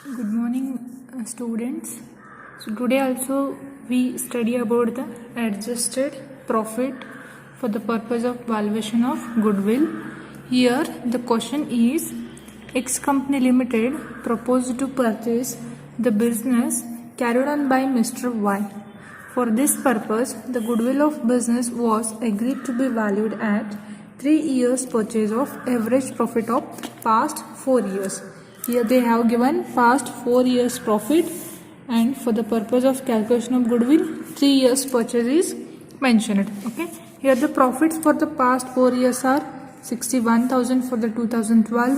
Good morning, students. So today also we study about the adjusted profit for the purpose of valuation of goodwill. Here the question is, X Company Limited proposed to purchase the business carried on by Mr. Y. For this purpose, the goodwill of business was agreed to be valued at 3 years purchase of average profit of past 4 years. Here they have given past 4 years profit, and for the purpose of calculation of goodwill 3 years purchase is mentioned. Okay, here the profits for the past 4 years are 61,000 for the 2012,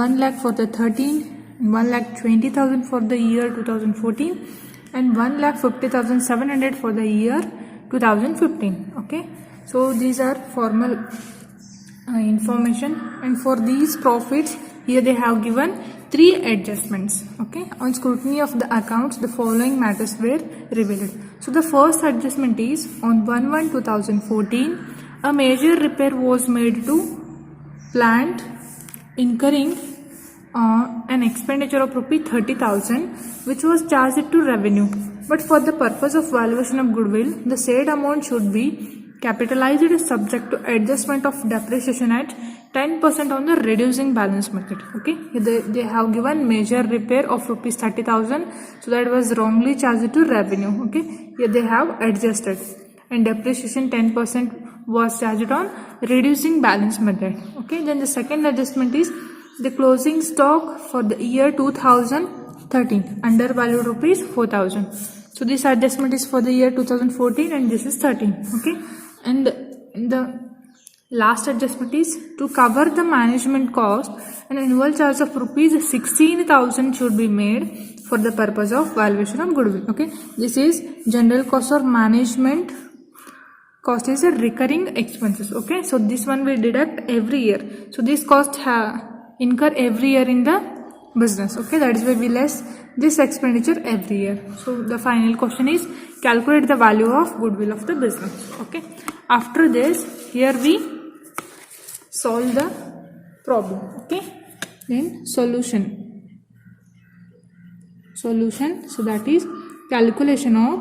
1 lakh for the 13, 1,20,000 for the year 2014, and 1,50,700 for the year 2015. Okay, so these are formal information, and for these profits here they have given 3 adjustments. Okay, on scrutiny of the accounts the following matters were revealed. So the first adjustment is on 1/1/2014 a major repair was made to plant incurring an expenditure of ₹30,000 which was charged to revenue, but for the purpose of valuation of goodwill the said amount should be capitalized subject to adjustment of depreciation at 10% on the reducing balance method. Okay, they have given major repair of ₹30,000, so that was wrongly charged to revenue. Okay, here they have adjusted, and depreciation 10% was charged on reducing balance method. Okay, then the second adjustment is the closing stock for the year 2013 undervalued ₹4,000. So this adjustment is for the year 2014 and this is 13. Okay, and the last adjustment is to cover the management cost, an annual charge of ₹16,000 should be made for the purpose of valuation of goodwill. Okay, this is general cost or management cost is a recurring expenses. Okay, so this one we deduct every year, so this cost incur every year in the business. Okay, that is why we less this expenditure every year. So the final question is calculate the value of goodwill of the business. Okay, after this here we solve the problem. Okay, then solution, so that is calculation of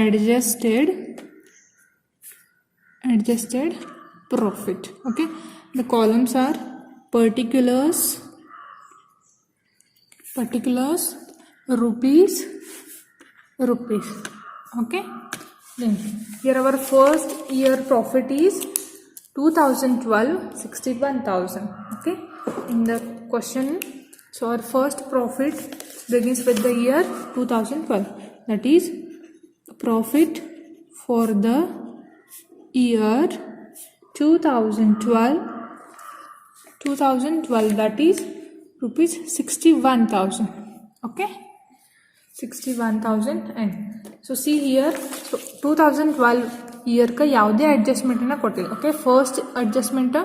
adjusted profit. Okay, the columns are particulars, rupees. Okay, then here our first year profit is 2012 61,000. Okay, in the question, so our first profit begins with the year 2012, that is profit for the year 2012, that is ₹61,000. Okay, 61,000. and so see here, so 2012 year ka ಯಾವುದೇ adjustment ಅನ್ನ ಕೊಟ್ಟಿಲ್ಲ. Okay, first adjustment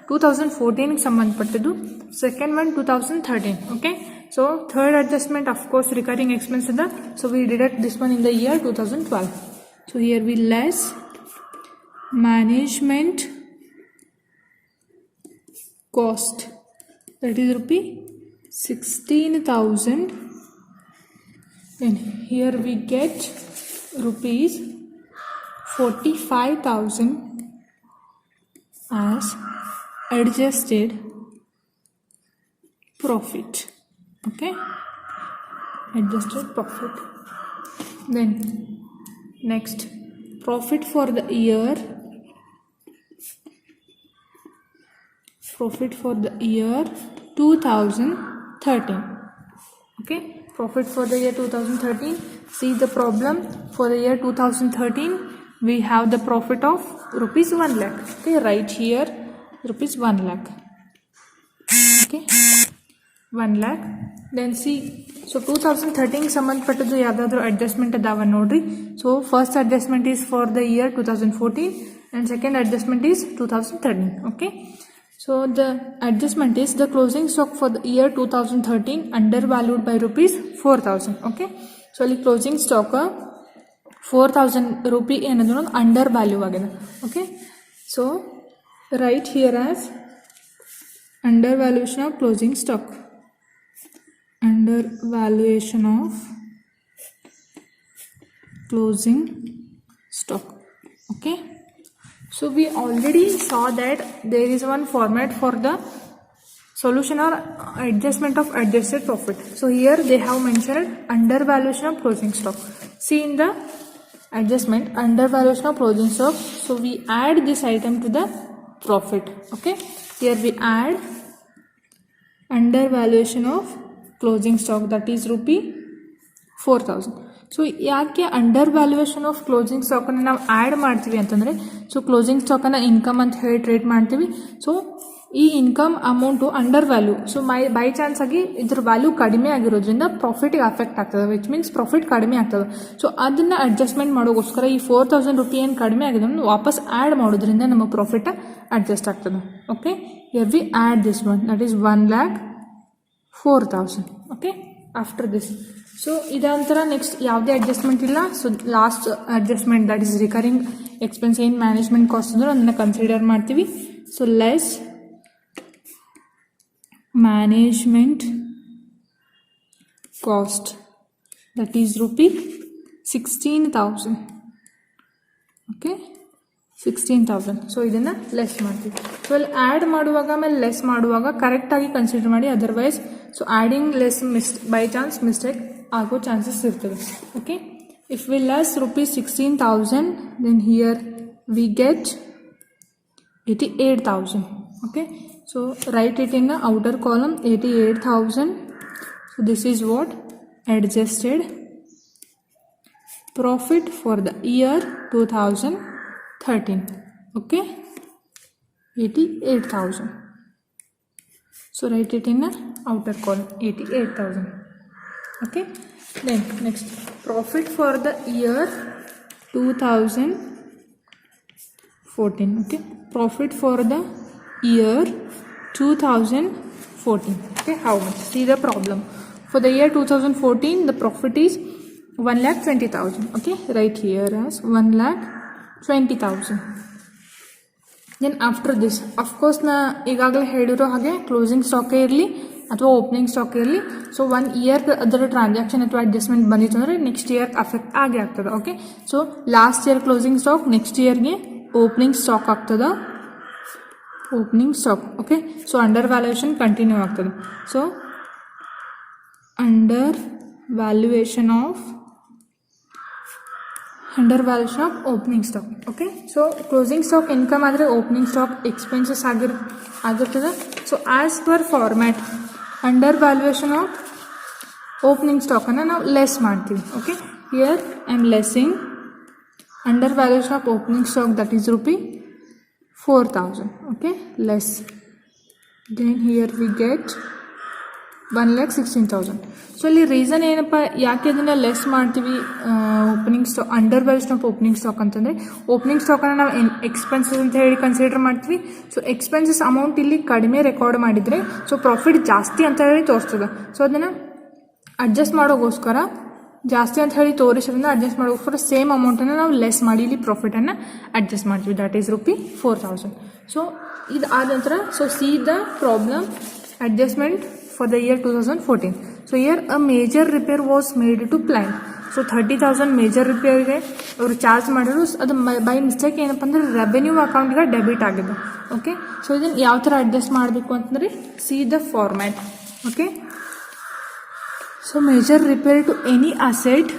2014 ಗೆ ಸಂಬಂಧಪಟ್ಟದ್ದು, second one 2013. Okay, so third adjustment of course recurring expense is the, so we deduct this one in the year 2012. So here we less management cost, that is ₹16,000, and here we get ₹45,000 as adjusted profit. Okay, adjusted profit. Then next, profit for the year 2013. Okay, profit for the year 2013. See the problem, for the year 2013 we have the profit of ₹1 lakh. Okay, right here ₹1 lakh. Okay, 1 lakh. Then see, so 2013 ಸಂಬಂಧಪಟ್ಟದ್ದು ಯಾವುದಾದ್ರೂ adjustment ಅದಾವ ನೋಡ್ರಿ. So first adjustment is for the year 2014 and second adjustment is 2013. Okay, so the adjustment is the closing stock for the year 2013 undervalued by ₹4,000. Okay, so ಅಲ್ಲಿ closing stock ₹4,000 ಏನದು under value ಆಗಿದೆ. Okay, so write here as undervaluation of closing stock, undervaluation of closing stock. Okay, so we already saw that there is one format for the solution or adjustment of adjusted profit. So here they have mentioned undervaluation of closing stock. See in the adjustment, undervaluation of closing stock, so we add this item to the profit. Okay, here we add undervaluation of closing stock, that is rupee 4,000. So ಯಾಕೆ under valuation of closing ಸ್ಟಾಕನ್ನು ನಾವು add ಮಾಡ್ತೀವಿ ಅಂತಂದರೆ, so closing ಸ್ಟಾಕನ್ನು income ಅಂತ ಹೇಳಿ trade ಮಾಡ್ತೀವಿ. So ಈ income amount under value, so by chance ಆಗಿ ಇದ್ರ ವ್ಯಾಲ್ಯೂ ಕಡಿಮೆ ಆಗಿರೋದ್ರಿಂದ ಪ್ರಾಫಿಟ್ಗೆ ಅಫೆಕ್ಟ್ ಆಗ್ತದೆ, ವಿಚ್ ಮೀನ್ಸ್ ಪ್ರಾಫಿಟ್ ಕಡಿಮೆ ಆಗ್ತದೆ. ಸೊ ಅದನ್ನು ಅಡ್ಜಸ್ಟ್ಮೆಂಟ್ ಮಾಡೋಕ್ಕೋಸ್ಕರ ಈ 4,000 ರೂಪಿ ಏನು ಕಡಿಮೆ ಆಗಿದೆ ವಾಪಸ್ ಆ್ಯಡ್ ಮಾಡೋದ್ರಿಂದ ನಮ್ಮ ಪ್ರಾಫಿಟ್ ಅಡ್ಜಸ್ಟ್ ಆಗ್ತದೆ. Okay, here we add this one, that is 1,04,000. Okay, after this so ಇದಂತರ ನೆಕ್ಸ್ಟ್ ಯಾವುದೇ ಅಡ್ಜಸ್ಟ್ಮೆಂಟ್ ಇಲ್ಲ. So last adjustment that is recurring expense, ಏನು ಮ್ಯಾನೇಜ್ಮೆಂಟ್ ಕಾಸ್ಟ್ ಅಂದ್ರೆ ಅದನ್ನು ಕನ್ಸಿಡರ್ ಮಾಡ್ತೀವಿ. So less management cost that is rupee 16,000. Okay, 16,000. So ಇದನ್ನು less ಮಾಡ್ತೀವಿ. So ಅಲ್ಲಿ ಆ್ಯಡ್ ಮಾಡುವಾಗ ಆಮೇಲೆ ಲೆಸ್ ಮಾಡುವಾಗ ಕರೆಕ್ಟಾಗಿ ಕನ್ಸಿಡರ್ ಮಾಡಿ, otherwise so adding less by chance mistake ಆಗೋ ಚಾನ್ಸಸ್ ಇರ್ತದೆ. Okay, if we less rupees 16,000 then here we get 88,000. Okay, so write it in the outer column 88,000. So this is what adjusted profit for the year 2013. Okay, 88,000. So write it in the outer column 88,000. Okay, then next profit for the year 2014. Okay, profit for the year 2014. Okay, how much? See the problem. For the year 2014, the profit is 1,20,000. Okay, right here as 1,20,000. Then after this, of course ನಾ ಈಗಾಗಲೇ ಹೇಳಿರೋ ಹಾಗೆ closing ಸ್ಟಾಕೇ ಇರಲಿ ಅಥವಾ opening stock ಇರಲಿ, so 1 year ಅದರ transaction ಅಥವಾ ಅಡ್ಜಸ್ಟ್ಮೆಂಟ್ ಬಂದಿತ್ತು ಅಂದರೆ ನೆಕ್ಸ್ಟ್ ಇಯರ್ ಅಫೆಕ್ಟ್ ಆಗೇ ಆಗ್ತದೆ. Okay, so last year closing stock next ಇಯರ್ಗೆ ಓಪನಿಂಗ್ ಸ್ಟಾಕ್ ಆಗ್ತದೆ, opening stock. Okay, so under valuation continue ಆಗ್ತದೆ. So under valuation of opening stock. Okay, so closing stock income ಆದರೆ opening stock expenses ಆಗಿರ್ತದೆ. So as per format under valuation of opening ಸ್ಟಾಕನ್ನು ನಾವು less ಮಾಡ್ತೀವಿ. Okay, here I am lessing under valuation of opening stock that is rupee 4,000. Okay, less then here we get 1,16,000. So ಇಲ್ಲಿ reason ಏನಪ್ಪ, ಯಾಕೆ ಅದನ್ನು less ಮಾಡ್ತೀವಿ opening stock, under valuation of opening stock ಅಂತಂದರೆ opening ಸ್ಟಾಕನ್ನು ನಾವು expenses ಅಂತ ಹೇಳಿ ಕನ್ಸಿಡರ್ ಮಾಡ್ತೀವಿ. ಸೊ ಎಕ್ಸ್ಪೆನ್ಸಸ್ ಅಮೌಂಟ್ ಇಲ್ಲಿ ಕಡಿಮೆ ರೆಕಾರ್ಡ್ ಮಾಡಿದರೆ ಸೊ ಪ್ರಾಫಿಟ್ ಜಾಸ್ತಿ ಅಂತ ಹೇಳಿ ತೋರಿಸ್ತದೆ. ಸೊ ಅದನ್ನು ಅಡ್ಜಸ್ಟ್ ಮಾಡೋಕ್ಕೋಸ್ಕರ ಜಾಸ್ತಿ ಅಂತ ಹೇಳಿ ತೋರಿಸೋದ್ರಿಂದ ಅಡ್ಜಸ್ಟ್ ಮಾಡೋಕ್ಕೋಸ್ಕರ ಸೇಮ್ ಅಮೌಂಟನ್ನು ನಾವು ಲೆಸ್ ಮಾಡಿ ಇಲ್ಲಿ ಪ್ರಾಫಿಟನ್ನು ಅಡ್ಜಸ್ಟ್ ಮಾಡ್ತೀವಿ, ದಟ್ ಈಸ್ ರೂಪಿ 4,000. ಸೊ ಇದು ಆದ ನಂತರ so C the problem adjustment for the year 2014. So here a major repair was made to plant. So 30,000 major ರಿಪೇರ್ಗೆ ಅವರು ಚಾರ್ಜ್ ಮಾಡಿದ್ರು, ಅದು ಬೈ ಮಿಸ್ಟೇಕ್ ಏನಪ್ಪ ಅಂದರೆ ರೆವೆನ್ಯೂ ಅಕೌಂಟ್ಗೆ ಡೆಬಿಟ್ ಆಗಿದೆ. ಓಕೆ, ಸೊ ಇದನ್ನು ಯಾವ ಥರ ಅಡ್ಜಸ್ಟ್ ಮಾಡಬೇಕು ಅಂತಂದರೆ see the format. Okay, so major repair to any asset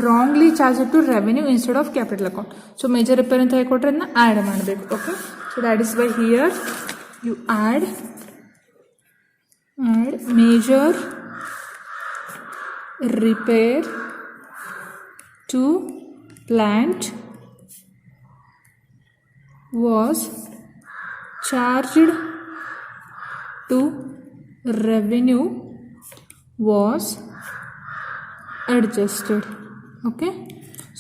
wrongly charge to revenue instead of capital account. So major repair ಅಂತ ಹೇಳ್ಕೊಟ್ರೆ ಅದನ್ನ ಆ್ಯಡ್ ಮಾಡಬೇಕು. Okay, so that is by here you add major repair to plant was charged to revenue was adjusted. Okay,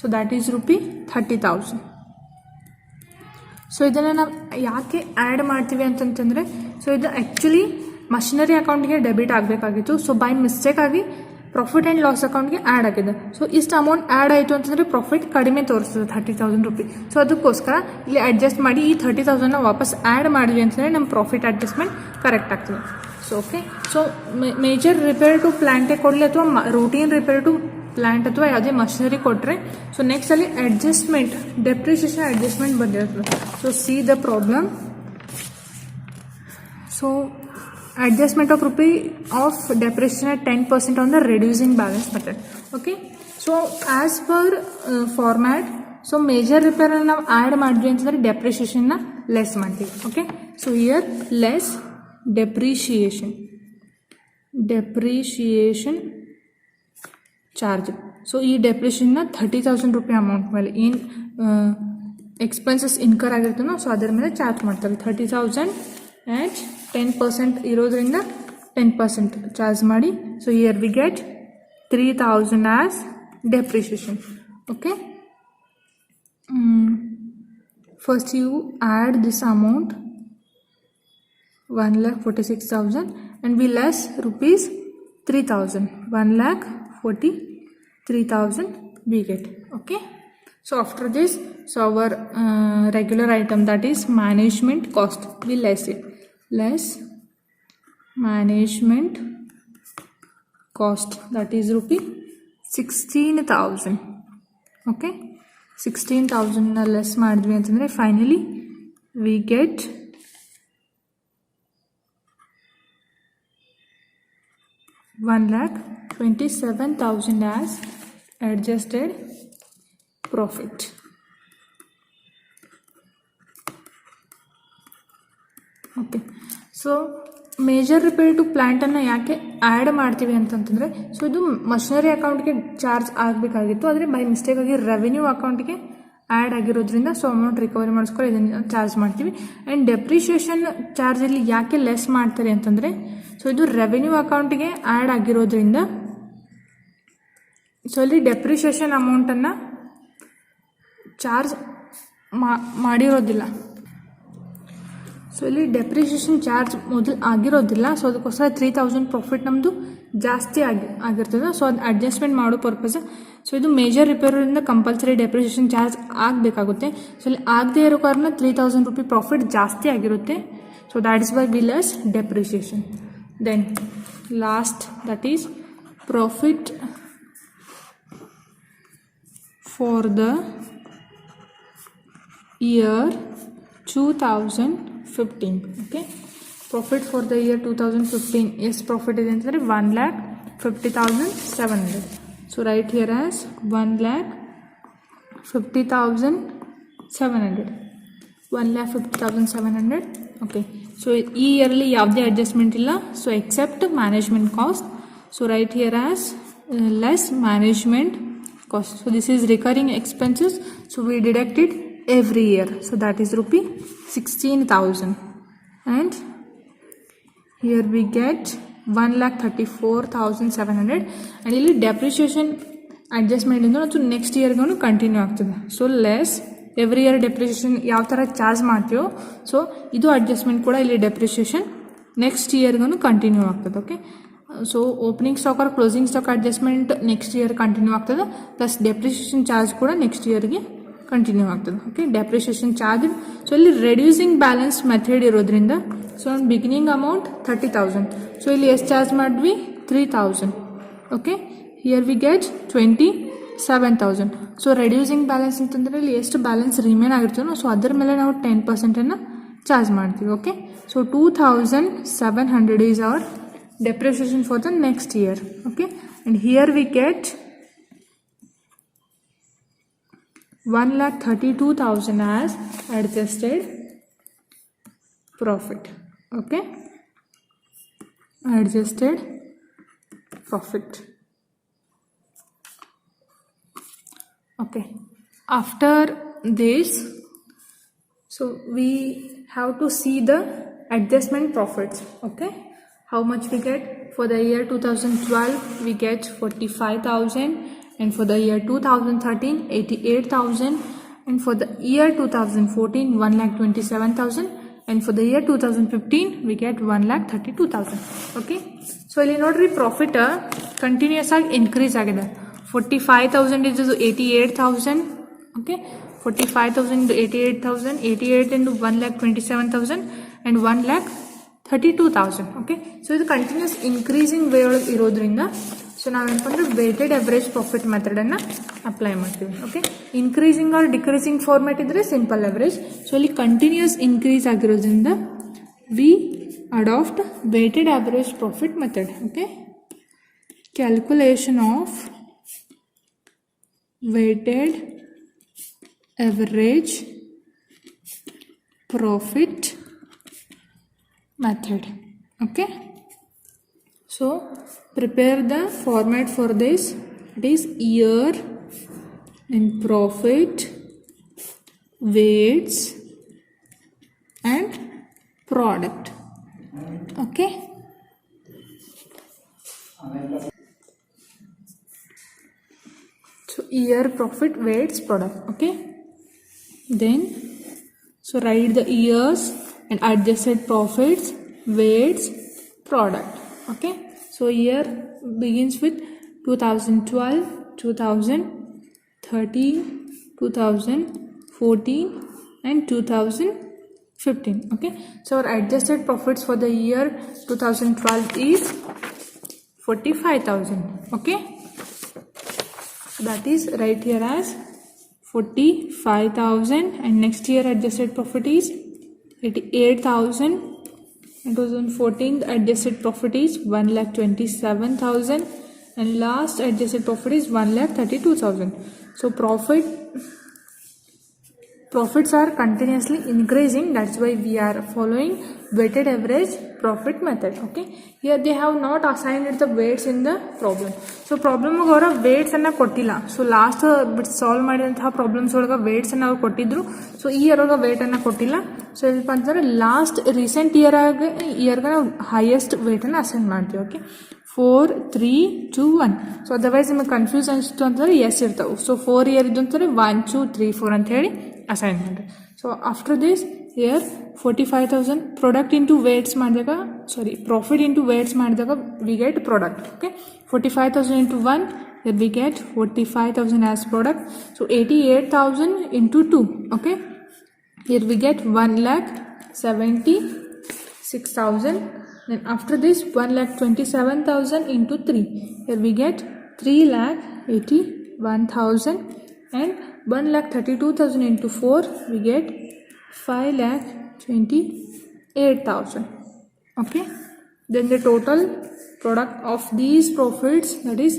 so that is rupee 30,000. So ಇದನ್ನು ನಾವು ಯಾಕೆ add ಮಾಡ್ತೀವಿ ಅಂತಂತಂದರೆ, so ಇದು ಆ್ಯಕ್ಚುಲಿ ಮಷಿನರಿ ಅಕೌಂಟ್ಗೆ ಡೆಬಿಟ್ ಆಗಬೇಕಾಗಿತ್ತು. ಸೊ ಬೈ ಮಿಸ್ಟೇಕ್ ಆಗಿ profit and loss ಅಕೌಂಟ್ಗೆ ಆ್ಯಡ್ ಆಗಿದೆ. ಸೊ ಇಷ್ಟು ಅಮೌಂಟ್ ಆ್ಯಡ್ ಆಯಿತು ಅಂತಂದರೆ ಪ್ರಾಫಿಟ್ ಕಡಿಮೆ ತೋರಿಸ್ತದೆ 30,000 ರೂಪಿ. ಸೊ ಅದಕ್ಕೋಸ್ಕರ ಇಲ್ಲಿ ಅಡ್ಜಸ್ಟ್ ಮಾಡಿ ಈ 30,000ನ ವಾಪಸ್ ಆ್ಯಡ್ ಮಾಡಿದ್ವಿ ಅಂತಂದರೆ ನಮ್ಮ ಪ್ರಾಫಿಟ್ ಅಡ್ಜಸ್ಟ್ಮೆಂಟ್ ಕರೆಕ್ಟ್ ಆಗ್ತದೆ. So okay, so major repair to ಪ್ಲ್ಯಾಂಟೇ ಕೊಡಲಿ ಅಥವಾ ರೂಟೀನ್ ರಿಪೇರ್ ಟು ಪ್ಲ್ಯಾಂಟ್ ಅಥವಾ ಯಾವುದೇ ಮಷಿನರಿ ಕೊಟ್ಟರೆ, ಸೊ ನೆಕ್ಸ್ಟ್ ಅಲ್ಲಿ ಅಡ್ಜಸ್ಟ್ಮೆಂಟ್ ಡೆಪ್ರಿಷಿಯೇಷನ್ ಅಡ್ಜಸ್ಟ್ಮೆಂಟ್ ಬಂದಿರ್ತದೆ. So C the problem. So adjustment of rupee of depreciation at 10% on the reducing balance method. Okay, so as per format, so major repair ನಾವು add ಮಾಡಿದ್ವಿ ಅಂತಂದರೆ ಡೆಪ್ರಿಷಿಯೇಷನ್ನ less ಮಾಡ್ತೀವಿ. Okay, so here less depreciation charge. So ಈ ಡೆಪ್ರಿಷಿಯೇಷನ್ನ 30,000 ರೂಪಾಯಿ amount ಮೇಲೆ ಏನು expenses incur ಆಗಿರ್ತನೋ so ಅದರ ಮೇಲೆ ಚಾರ್ಜ್ ಮಾಡ್ತಾರೆ. 30,000 ಆ್ಯಟ್ 10% ಇರೋದ್ರಿಂದ 10% ಚಾರ್ಜ್ ಮಾಡಿ. So here we get 3,000 as depreciation. Okay, first you add this amount 1,46,000 and we less rupees 3,000, 1,43,000 we get. Okay, so after this, so our regular item, that is management cost, we less it, less management cost, that is rupee 16,000. Okay, 16,000 na less ಮಾಡಿದ್ವಿ ಅಂತಂದ್ರೆ finally we get 1,27,000 as adjusted profit. Okay, so major repair to ಪ್ಲ್ಯಾಂಟನ್ನು ಯಾಕೆ add ಮಾಡ್ತೀವಿ ಅಂತಂತಂದರೆ, so ಇದು machinery ಅಕೌಂಟ್ಗೆ charge ಆಗಬೇಕಾಗಿತ್ತು, ಆದರೆ ಬೈ ಮಿಸ್ಟೇಕಾಗಿ ರೆವೆನ್ಯೂ ಅಕೌಂಟ್ಗೆ ಆ್ಯಡ್ ಆಗಿರೋದ್ರಿಂದ ಸೊ ಅಮೌಂಟ್ ರಿಕವರಿ ಮಾಡಿಸ್ಕೊಂಡು ಇದನ್ನು ಚಾರ್ಜ್ ಮಾಡ್ತೀವಿ. ಆ್ಯಂಡ್ ಡೆಪ್ರಿಷಿಯೇಷನ್ ಚಾರ್ಜಲ್ಲಿ ಯಾಕೆ ಲೆಸ್ ಮಾಡ್ತಾರೆ ಅಂತಂದರೆ, ಸೊ ಇದು ರೆವೆನ್ಯೂ ಅಕೌಂಟಿಗೆ ಆ್ಯಡ್ ಆಗಿರೋದ್ರಿಂದ ಸೊ ಇಲ್ಲಿ ಡೆಪ್ರಿಷಿಯೇಷನ್ ಅಮೌಂಟನ್ನು ಚಾರ್ಜ್ ಮಾಡಿರೋದಿಲ್ಲ. ಸೊ ಇಲ್ಲಿ ಡೆಪ್ರಿಷಿಯೇಷನ್ ಚಾರ್ಜ್ ಮೊದಲು ಆಗಿರೋದಿಲ್ಲ. ಸೊ ಅದಕ್ಕೋಸ್ಕರ 3,000 ಪ್ರಾಫಿಟ್ ನಮ್ಮದು ಜಾಸ್ತಿ ಆಗಿರ್ತದೆ. ಸೊ ಅದು ಅಡ್ಜಸ್ಟ್ಮೆಂಟ್ ಮಾಡೋ ಪರ್ಪಸ್. ಸೊ ಇದು ಮೇಜರ್ ರಿಪೇರಿಂದ ಕಂಪಲ್ಸರಿ ಡೆಪ್ರಿಷಿಯೇಷನ್ ಚಾರ್ಜ್ ಆಗಬೇಕಾಗುತ್ತೆ. ಸೊ ಇಲ್ಲಿ ಆಗದೆ ಇರೋ ಕಾರಣ 3,000 ರೂಪಾಯಿ ಪ್ರಾಫಿಟ್ ಜಾಸ್ತಿ ಆಗಿರುತ್ತೆ. So that is why we less depreciation. Then last, that is profit for the year 2015. Okay, profit for the year 2015 ಎಷ್ಟು ಪ್ರಾಫಿಟ್ ಇದೆ ಅಂತಂದರೆ 1,50,700. So right here as 1,50,700, 1,50,700. Okay, so ಈ ಇಯರ್ಲಿ ಯಾವುದೇ ಅಡ್ಜಸ್ಟ್ಮೆಂಟ್ ಇಲ್ಲ. So except management cost. So right here as less management cost. So this is recurring expenses, so we deduct it every year. So that is rupee 16,000, and here we get 1,34,700. and ಇಲ್ಲಿ depreciation adjustment ಇಂದ ಅದು next ಇಯರ್ಗೂ continue ಆಗ್ತದೆ. So less every year depreciation ಯಾವ ಥರ charge ಮಾಡ್ತೀವೋ so ಇದು adjustment ಕೂಡ ಇಲ್ಲಿ ಡೆಪ್ರಿಷಿಯೇಷನ್ ನೆಕ್ಸ್ಟ್ ಇಯರ್ಗೂ ಕಂಟಿನ್ಯೂ ಆಗ್ತದೆ. Okay, so opening stock or closing stock adjustment next year continue ಆಗ್ತದೆ, ಪ್ಲಸ್ ಡೆಪ್ರಿಷಿಯೇಷನ್ ಚಾರ್ಜ್ ಕೂಡ ನೆಕ್ಸ್ಟ್ ಇಯರ್ಗೆ ಕಂಟಿನ್ಯೂ ಆಗ್ತದೆ. Okay, depreciation charge. ಸೊ ಇಲ್ಲಿ ರೆಡ್ಯೂಸಿಂಗ್ ಬ್ಯಾಲೆನ್ಸ್ ಮೆಥಡ್ ಇರೋದ್ರಿಂದ ಸೊ ಬಿಗಿನಿಂಗ್ ಅಮೌಂಟ್ 30,000. ಸೊ ಇಲ್ಲಿ ಎಷ್ಟು ಚಾರ್ಜ್ ಮಾಡಿದ್ವಿ 3,000. Okay, here we get 27,000. So reducing balance ಅಂತಂದರೆ ಇಲ್ಲಿ ಎಷ್ಟು ಬ್ಯಾಲೆನ್ಸ್ ರಿಮೇನ್ ಆಗಿರ್ತದೋ ಸೊ ಅದರ ಮೇಲೆ ನಾವು 10% ಚಾರ್ಜ್ ಮಾಡ್ತೀವಿ. Okay, so 2,700 is our depreciation for the next year. Okay, and here we get 1,32,000 as adjusted profit. Okay, adjusted profit. Okay, after this, so we have to see the adjustment profits. Okay, how much we get for the year 2012 we get 45,000, and for the year 2013 88,000, and for the year 2014 1,27,000, and for the year 2015 we get 1,32,000. Okay, so ಇಲ್ಲಿ ನೋಡ್ರಿ profit continuous ಆಗಿ increase ಆಗಿದೆ. 45,000 is 88,000. Okay, 45,000 into 88,000, 88 into 1,27,000 and 1,32,000. Okay, so ಇದು continuous increasing way ಒಳಗೆ ಇರೋದ್ರಿಂದ so ನಾವೇನಪ್ಪ ಅಂದ್ರೆ weighted average profit ಮೆಥಡನ್ನು ಅಪ್ಲೈ ಮಾಡ್ತೀವಿ. Okay, increasing or decreasing format ಇದ್ರೆ ಸಿಂಪಲ್ ಅವರೇಜ್. ಸೊ ಇಲ್ಲಿ ಕಂಟಿನ್ಯೂಸ್ ಇನ್ಕ್ರೀಸ್ ಆಗಿರೋದ್ರಿಂದ we adopt weighted average profit method. Okay, calculation of weighted average profit method. Okay, so prepare the format for this. It is year in profit, weights and product. Okay, so year, profit, weights, product. Okay, then so write the years and adjusted profits, weights, product. Okay, so year begins with 2012, 2013, 2014 and 2015. Okay, so our adjusted profits for the year 2012 is 45,000. Okay, that is right here as 45,000 and next year adjusted profit is 88,000. In 2014 the adjusted profit is 1,27,000 and last adjusted profit is 1,32,000. So profits are continuously increasing. That's why we are following weighted average profit method. Okay, here they have not assigned the weights in the problem. So problem ಅವರ weights ಅನ್ನ ಕೊಟ್ಟಿಲ್ಲ. So last ಬಿಟ್ solve ಮಾಡಿದಂತಹ problems ಒಳಗೆ weights ಅನ್ನ ಅವ್ರು ಕೊಟ್ಟಿದ್ರು. So ಈ year ಒಳಗೆ weight ಅನ್ನ ಕೊಟ್ಟಿಲ್ಲ. ಸೊ ಏನಪ್ಪ ಅಂತಂದ್ರೆ ಲಾಸ್ಟ್ ರೀಸೆಂಟ್ ಇಯರ್ಗೆ ನಾವು ಹೈಯೆಸ್ಟ್ weight ಅನ್ನ ಅಸೈನ್ ಮಾಡ್ತೀವಿ. ಓಕೆ, 4, 3, 2, 1. ಸೊ ಅದರ್ವೈಸ್ ನಿಮಗೆ ಕನ್ಫ್ಯೂಸ್ ಅನಿಸ್ತು ಅಂತಂದ್ರೆ ಎಸ್ ಇರ್ತಾವೆ. ಸೊ 4 ಇಯರ್ ಇದ್ದು ಅಂತಂದ್ರೆ 1, 2, 3, 4 ಅಂತ ಹೇಳಿ ಅಸೈನ್ ಮಾಡಿ. So after this year 45,000 product into weights ಮಾಡಿದಾಗ ಪ್ರಾಫಿಟ್ ಇಂಟು ವೇಟ್ಸ್ ಮಾಡಿದಾಗ we get product. Okay, 45,000 into 1, here we get 45,000 as product. So 88,000 into 2. Okay, here we get 1,76,000. Then after this 1,27,000 into 3. Here we get 3,81,000 and 1,32,000 into 4. We get 5,28,000. Okay, then the total product of these profits, that is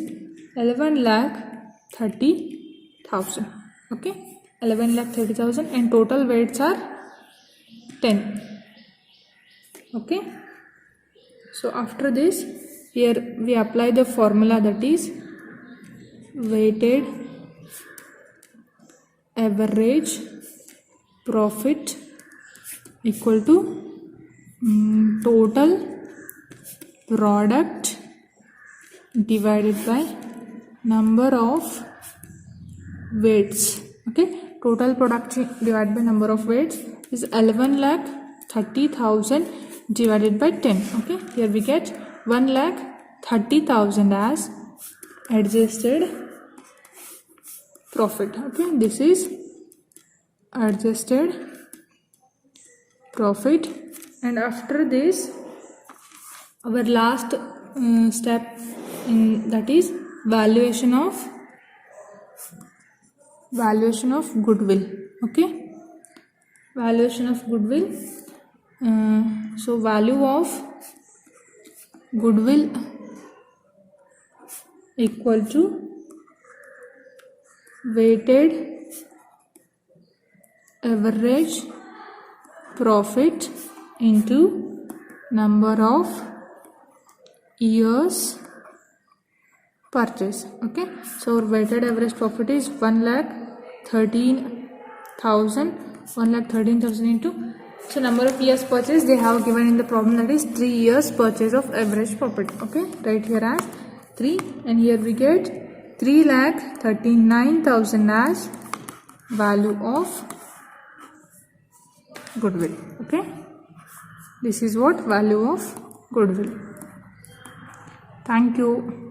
11,30,000. Okay, 11,30,000 and total weights are 10. Okay, so after this here we apply the formula, that is weighted average profit equal to total product divided by number of weights. Okay, total product divided by number of weights is 11,30,000 divided by 10. Okay, here we get 1,30,000 as adjusted profit. Okay, this is adjusted profit. And after this our last step that is valuation of goodwill. Okay, valuation of goodwill. So value of goodwill equal to weighted average profit into number of years purchase. Okay, so our weighted average profit is 1,13,000. 1,13,000 into, so number of years purchase they have given in the problem, that is 3 years purchase of average profit. Okay, right here as 3 and here we get 3,39,000 as value of goodwill. Okay, this is what value of goodwill. Thank you.